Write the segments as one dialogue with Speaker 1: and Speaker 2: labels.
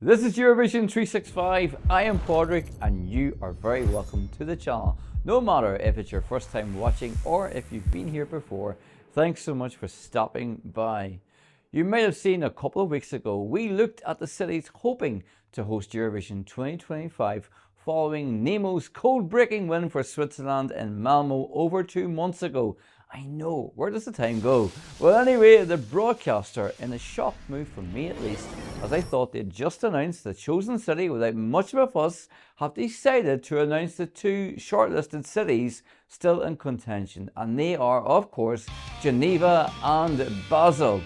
Speaker 1: This is Eurovision 365. I am Padraic and you are very welcome to the channel. No matter if it's your first time watching or if you've been here before, thanks so much for stopping by. You might have seen a couple of weeks ago we looked at the cities hoping to host Eurovision 2025 following Nemo's code-breaking win for Switzerland in Malmö over 2 months ago. I know, where does the time go? Well, anyway, the broadcaster, in a shock move from me at least, as I thought they'd just announced the chosen city without much of a fuss, have decided to announce the two shortlisted cities still in contention, and they are, of course, Geneva and Basel.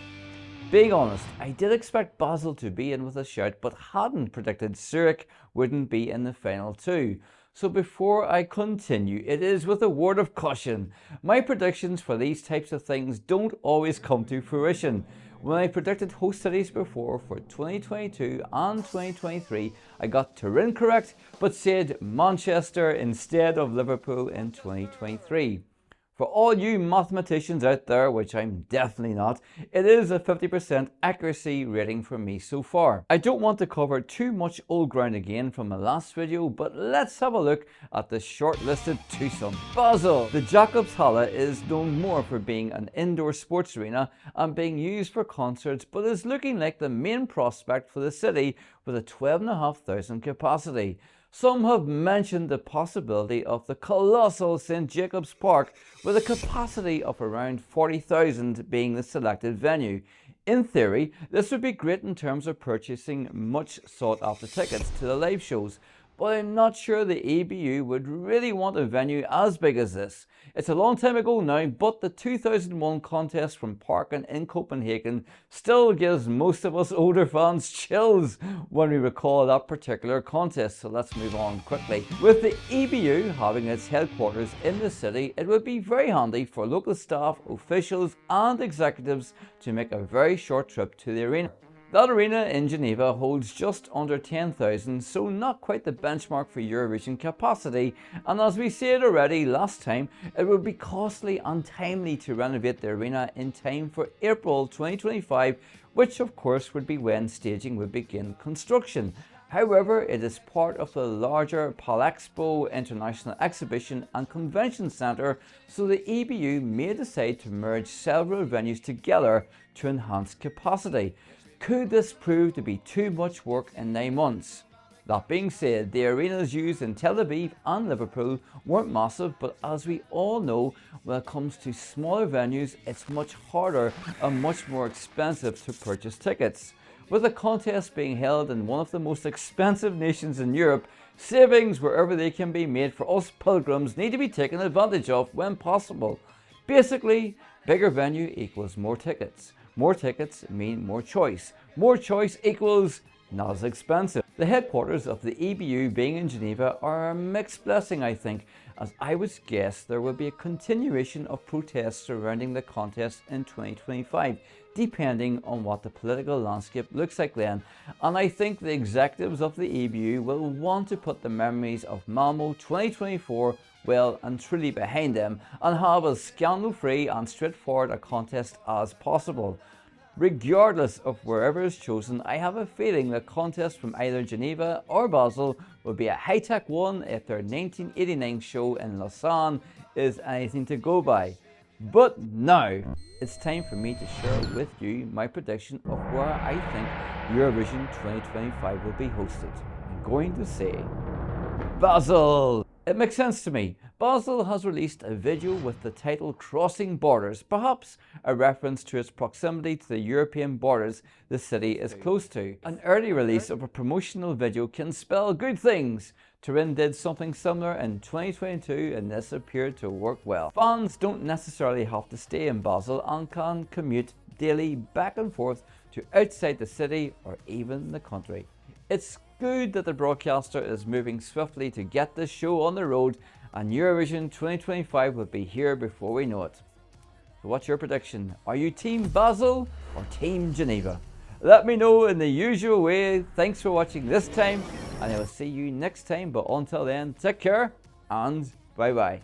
Speaker 1: Being honest, I did expect Basel to be in with a shout, but hadn't predicted Zurich wouldn't be in the final two. So before I continue, it is with a word of caution. My predictions for these types of things don't always come to fruition. When I predicted host cities before for 2022 and 2023, I got Turin correct, but said Manchester instead of Liverpool in 2023. For all you mathematicians out there, which I'm definitely not, it is a 50% accuracy rating for me so far. I don't want to cover too much old ground again from my last video, but let's have a look at the shortlisted twosome. Basel! The Jakobshalle is known more for being an indoor sports arena and being used for concerts, but is looking like the main prospect for the city with a 12,500 capacity. Some have mentioned the possibility of the colossal Jakobs Park with a capacity of around 40,000 being the selected venue. In theory, this would be great in terms of purchasing much sought after tickets to the live shows, but I'm not sure the EBU would really want a venue as big as this. It's a long time ago now, but the 2001 contest from Parken in Copenhagen still gives most of us older fans chills when we recall that particular contest, so let's move on quickly. With the EBU having its headquarters in the city, it would be very handy for local staff, officials and executives to make a very short trip to the arena. That arena in Geneva holds just under 10,000, so not quite the benchmark for Eurovision capacity, and as we said already last time, it would be costly and timely to renovate the arena in time for April 2025, which of course would be when staging would begin construction. However, it is part of the larger Palexpo International Exhibition and Convention Centre, so the EBU may decide to merge several venues together to enhance capacity. Could this prove to be too much work in 9 months? That being said, the arenas used in Tel Aviv and Liverpool weren't massive, but as we all know, when it comes to smaller venues, it's much harder and much more expensive to purchase tickets. With the contest being held in one of the most expensive nations in Europe, savings wherever they can be made for us pilgrims need to be taken advantage of when possible. Basically, bigger venue equals more tickets. More tickets mean more choice. More choice equals not as expensive. The headquarters of the EBU being in Geneva are a mixed blessing, I think, as I would guess there will be a continuation of protests surrounding the contest in 2025, depending on what the political landscape looks like then. And I think the executives of the EBU will want to put the memories of Malmö 2024 well and truly behind them and have as scandal-free and straightforward a contest as possible. Regardless of wherever is chosen, I have a feeling the contest from either Geneva or Basel will be a high-tech one if their 1989 show in Lausanne is anything to go by. But now, it's time for me to share with you my prediction of where I think Eurovision 2025 will be hosted. I'm going to say Basel! It makes sense to me. Basel has released a video with the title Crossing Borders, perhaps a reference to its proximity to the European borders the city is close to. An early release of a promotional video can spell good things. Turin did something similar in 2022 and this appeared to work well. Fans don't necessarily have to stay in Basel and can commute daily back and forth to outside the city or even the country. It's good that the broadcaster is moving swiftly to get this show on the road, and Eurovision 2025 will be here before we know it. So what's your prediction? Are you Team Basel or Team Geneva? Let me know in the usual way. Thanks for watching this time, and I will see you next time, but until then, take care and bye bye.